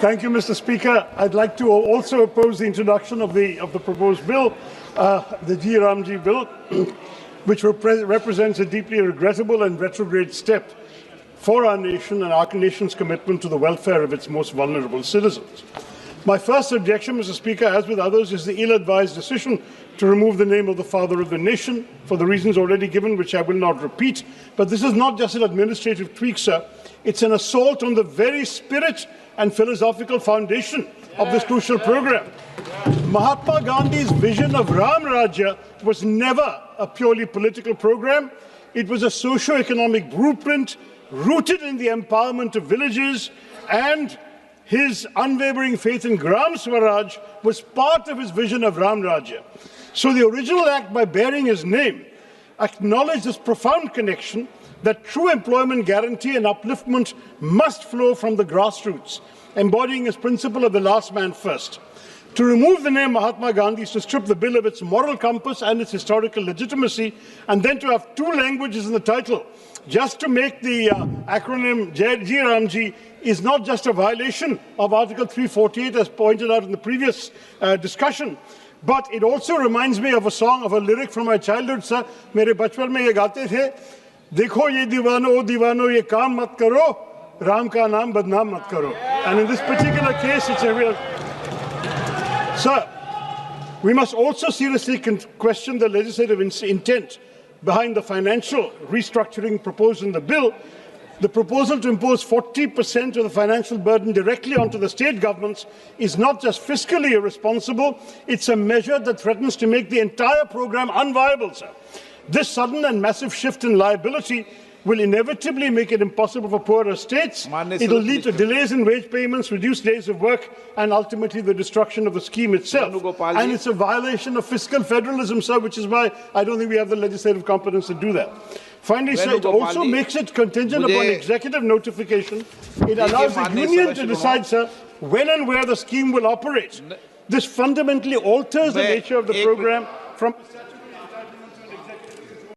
Thank you, Mr. Speaker. I'd like to also oppose the introduction of the proposed bill, the G. Ramji bill, which represents a deeply regrettable and retrograde step for our nation and our nation's commitment to the welfare of its most vulnerable citizens. My first objection, Mr. Speaker, as with others, is the ill-advised decision to remove the name of the father of the nation for the reasons already given, which I will not repeat. But this is not just an administrative tweak, sir. It's an assault on the very spirit and philosophical foundation of this crucial program. Mahatma Gandhi's vision of Ram Rajya was never a purely political program. It was a socio-economic blueprint rooted in the empowerment of villages, and his unwavering faith in Gram Swaraj was part of his vision of Ram Rajya. So the original act, by bearing his name, acknowledged this profound connection that true employment guarantee and upliftment must flow from the grassroots, embodying his principle of the last man first. To remove the name Mahatma Gandhi is to strip the bill of its moral compass and its historical legitimacy, and then to have two languages in the title, just to make the acronym G. Ramji, is not just a violation of Article 348, as pointed out in the previous discussion, but it also reminds me of a song, of a lyric from my childhood, sir. Mere bachpan mein ye gaate the, dekho ye divano ye kaam mat karo, Ram ka naam badnaam mat karo. And in this particular case, it's a real... Sir, we must also seriously question the legislative intent behind the financial restructuring proposed in the bill. The proposal to impose 40% of the financial burden directly onto the state governments is not just fiscally irresponsible, it's a measure that threatens to make the entire program unviable, sir. This sudden and massive shift in liability will inevitably make it impossible for poorer states. It will lead to delays in wage payments, reduced days of work, and ultimately the destruction of the scheme itself. And it's a violation of fiscal federalism, sir, which is why I don't think we have the legislative competence to do that. Finally, sir, it also makes it contingent upon executive notification. It allows the union to decide, sir, when and where the scheme will operate. This fundamentally alters the nature of the program from